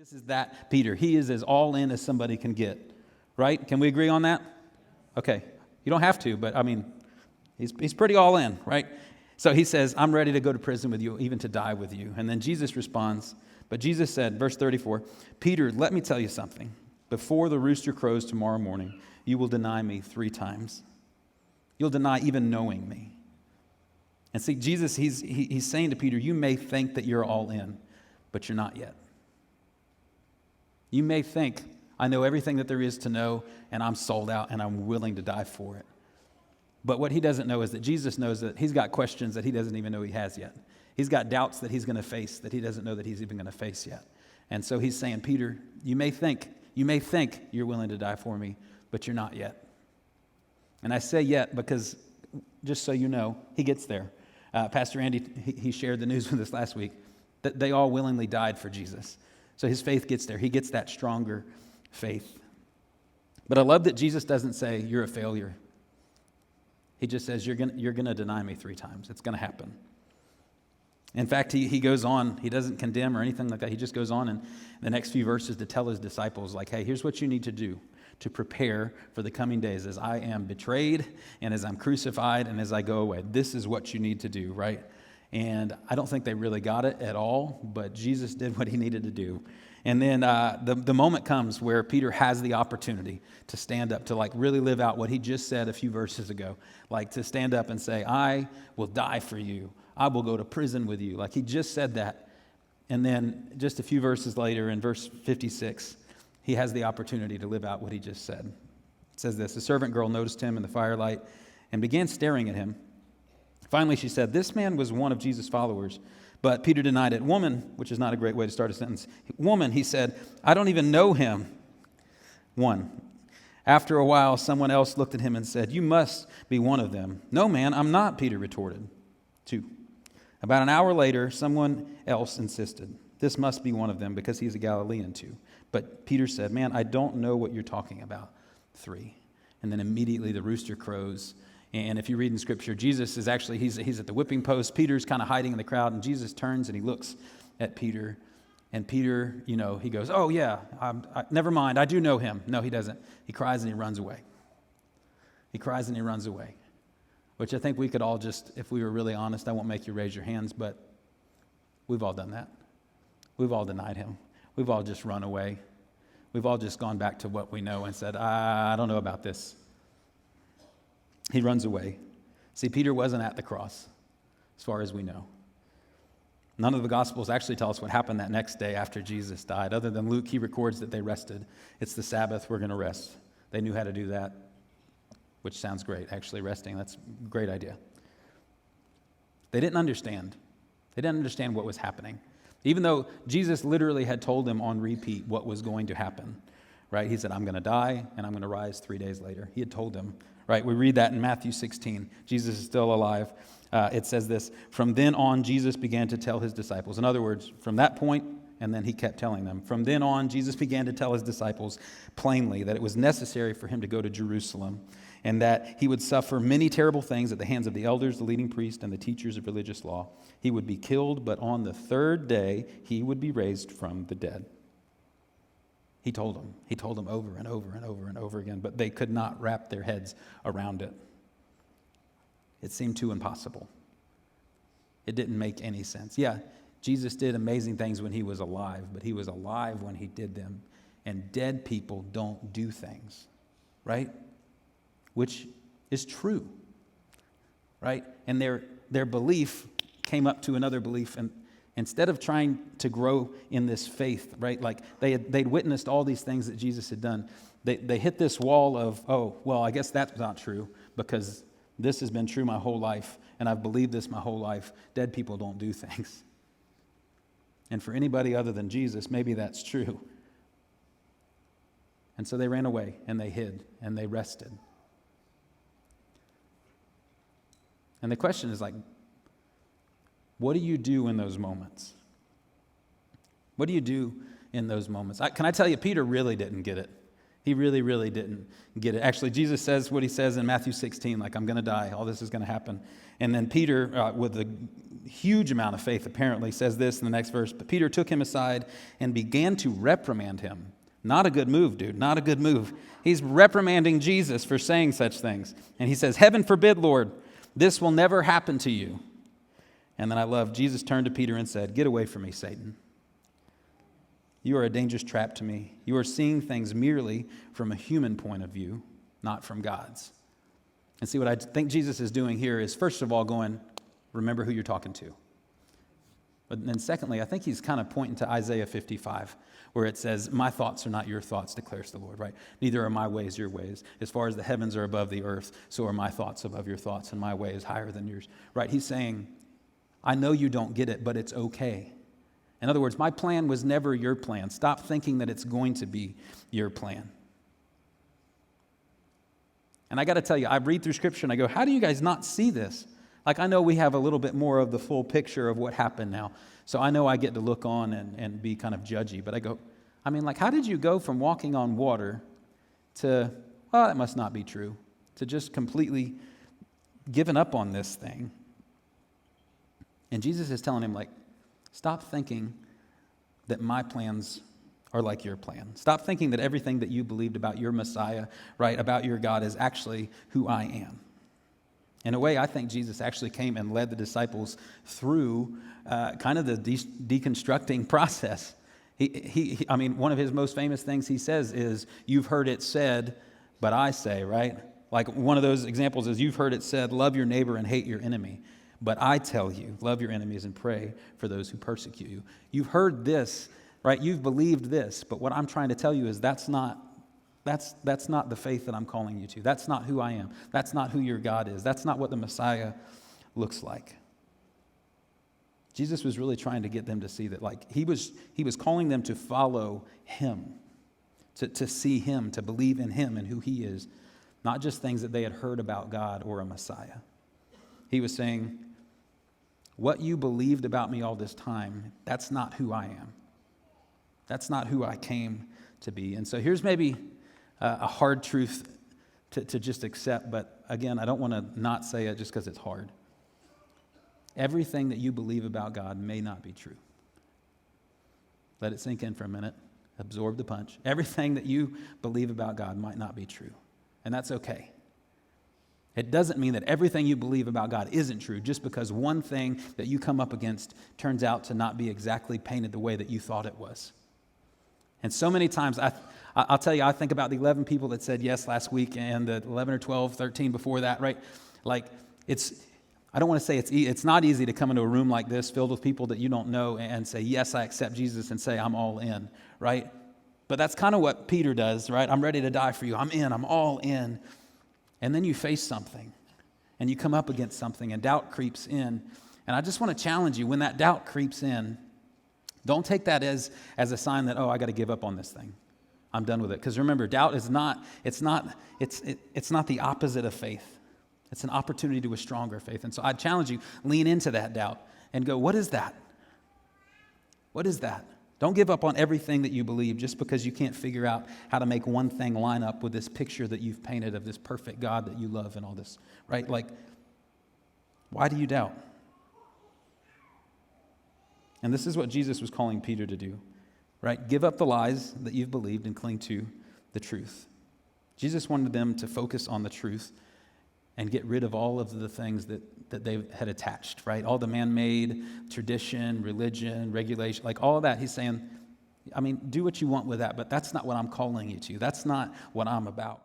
This is that Peter. He is as all in as somebody can get, right? Can we agree on that? Okay. You don't have to, but I mean, he's pretty all in, right? So he says, I'm ready to go to prison with you, even to die with you. And then Jesus responds, but Jesus said, verse 34, Peter, let me tell you something. Before the rooster crows tomorrow morning, you will deny me 3 times. You'll deny even knowing me. And see, Jesus, he's saying to Peter, you may think that you're all in, but you're not yet. You may think, I know everything that there is to know, and I'm sold out, and I'm willing to die for it. But what he doesn't know is that Jesus knows that he's got questions that he doesn't even know he has yet. He's got doubts that he's going to face that he doesn't know that he's even going to face yet. And so he's saying, Peter, you may think you're willing to die for me, but you're not yet. And I say yet because, just so you know, he gets there. Pastor Andy, he shared the news with us last week that they all willingly died for Jesus. So his faith gets there. He gets that stronger faith. But I love that Jesus doesn't say, you're a failure. He just says, you're gonna deny me 3 times. It's going to happen. In fact, he goes on. He doesn't condemn or anything like that. He just goes on in the next few verses to tell his disciples, like, hey, here's what you need to do to prepare for the coming days as I am betrayed and as I'm crucified and as I go away. This is what you need to do, right? And I don't think they really got it at all, but Jesus did what he needed to do. And then the moment comes where Peter has the opportunity to stand up, to like really live out what he just said a few verses ago, like to stand up and say, I will die for you. I will go to prison with you. Like he just said that. And then just a few verses later in verse 56, he has the opportunity to live out what he just said. It says this, a servant girl noticed him in the firelight and began staring at him. Finally, she said, this man was one of Jesus' followers. But Peter denied it. Woman, which is not a great way to start a sentence. Woman, he said, I don't even know him. 1. After a while, someone else looked at him and said, you must be one of them. No, man, I'm not, Peter retorted. 2. About an hour later, someone else insisted, this must be one of them because he's a Galilean too. But Peter said, man, I don't know what you're talking about. 3. And then immediately the rooster crows. And if you read in Scripture, Jesus is actually, he's at the whipping post. Peter's kind of hiding in the crowd, and Jesus turns and he looks at Peter. And Peter, he goes, oh, yeah, never mind, I do know him. No, he doesn't. He cries and he runs away. He cries and he runs away, which I think we could all just, if we were really honest, I won't make you raise your hands, but we've all done that. We've all denied him. We've all just run away. We've all just gone back to what we know and said, I don't know about this. He runs away. See, Peter wasn't at the cross, as far as we know. None of the Gospels actually tell us what happened that next day after Jesus died. Other than Luke, he records that they rested. It's the Sabbath, we're going to rest. They knew how to do that, which sounds great, actually resting. That's a great idea. They didn't understand. They didn't understand what was happening. Even though Jesus literally had told them on repeat what was going to happen, right? He said, I'm going to die and I'm going to rise 3 days later. He had told them. Right, we read that in Matthew 16. Jesus is still alive. It says this, from then on, Jesus began to tell his disciples. In other words, from that point, and then he kept telling them. From then on, Jesus began to tell his disciples plainly that it was necessary for him to go to Jerusalem and that he would suffer many terrible things at the hands of the elders, the leading priests, and the teachers of religious law. He would be killed, but on the 3rd day, he would be raised from the dead. He told them. He told them over and over and over and over again, but they could not wrap their heads around it. It seemed too impossible. It didn't make any sense. Yeah, Jesus did amazing things when he was alive, but he was alive when he did them. And dead people don't do things, right? Which is true, right? And their belief came up to another belief, and instead of trying to grow in this faith, right? Like they'd witnessed all these things that Jesus had done. They hit this wall of, oh, well, I guess that's not true because this has been true my whole life and I've believed this my whole life. Dead people don't do things. And for anybody other than Jesus, maybe that's true. And so they ran away and they hid and they rested. And the question is like, what do you do in those moments? What do you do in those moments? Can I tell you, Peter really didn't get it. He really, really didn't get it. Actually, Jesus says what he says in Matthew 16, like, I'm going to die. All this is going to happen. And then Peter, with a huge amount of faith, apparently, says this in the next verse. But Peter took him aside and began to reprimand him. Not a good move, dude. Not a good move. He's reprimanding Jesus for saying such things. And he says, heaven forbid, Lord, this will never happen to you. And then I love, Jesus turned to Peter and said, get away from me, Satan. You are a dangerous trap to me. You are seeing things merely from a human point of view, not from God's. And see, what I think Jesus is doing here is, first of all, going, remember who you're talking to. But then secondly, I think he's kind of pointing to Isaiah 55, where it says, my thoughts are not your thoughts, declares the Lord, right? Neither are my ways your ways. As far as the heavens are above the earth, so are my thoughts above your thoughts, and my way is higher than yours, right? He's saying, I know you don't get it, but it's okay. In other words, my plan was never your plan. Stop thinking that it's going to be your plan. And I got to tell you, I read through Scripture and I go, how do you guys not see this? Like, I know we have a little bit more of the full picture of what happened now. So I know I get to look on and be kind of judgy. But I go, I mean, like, how did you go from walking on water to, well, that must not be true, to just completely giving up on this thing? And Jesus is telling him, like, stop thinking that my plans are like your plan. Stop thinking that everything that you believed about your Messiah, right, about your God is actually who I am. In a way, I think Jesus actually came and led the disciples through kind of the deconstructing process. I mean, one of his most famous things he says is, you've heard it said, but I say, right? Like, one of those examples is, you've heard it said, love your neighbor and hate your enemy. But I tell you, love your enemies and pray for those who persecute you. You've heard this, right? You've believed this. But what I'm trying to tell you is that's not the faith that I'm calling you to. That's not who I am. That's not who your God is. That's not what the Messiah looks like. Jesus was really trying to get them to see that, like, he was calling them to follow him, to see him, to believe in him and who he is, not just things that they had heard about God or a Messiah. He was saying, what you believed about me all this time, that's not who I am. That's not who I came to be. And so here's maybe a hard truth to just accept, but again, I don't want to not say it just because it's hard. Everything that you believe about God may not be true. Let it sink in for a minute. Absorb the punch. Everything that you believe about God might not be true, and that's okay. It doesn't mean that everything you believe about God isn't true just because one thing that you come up against turns out to not be exactly painted the way that you thought it was. And so many times, I'll tell you, I think about the 11 people that said yes last week and the 11 or 12, 13 before that, right? Like, I don't want to say it's not easy to come into a room like this filled with people that you don't know and say, yes, I accept Jesus, and say, I'm all in, right? But that's kind of what Peter does, right? I'm ready to die for you. I'm in. I'm all in. And then you face something, and you come up against something, and doubt creeps in. And I just want to challenge you, when that doubt creeps in, don't take that as a sign that, oh, I got to give up on this thing. I'm done with it. Because remember, doubt is not the opposite of faith. It's an opportunity to a stronger faith. And so I challenge you, lean into that doubt and go, what is that? What is that? Don't give up on everything that you believe just because you can't figure out how to make one thing line up with this picture that you've painted of this perfect God that you love and all this, right? Like, why do you doubt? And this is what Jesus was calling Peter to do, right? Give up the lies that you've believed and cling to the truth. Jesus wanted them to focus on the truth and get rid of all of the things that they had attached, right? All the man-made tradition, religion, regulation, like all of that. He's saying, I mean, do what you want with that, but that's not what I'm calling you to. That's not what I'm about.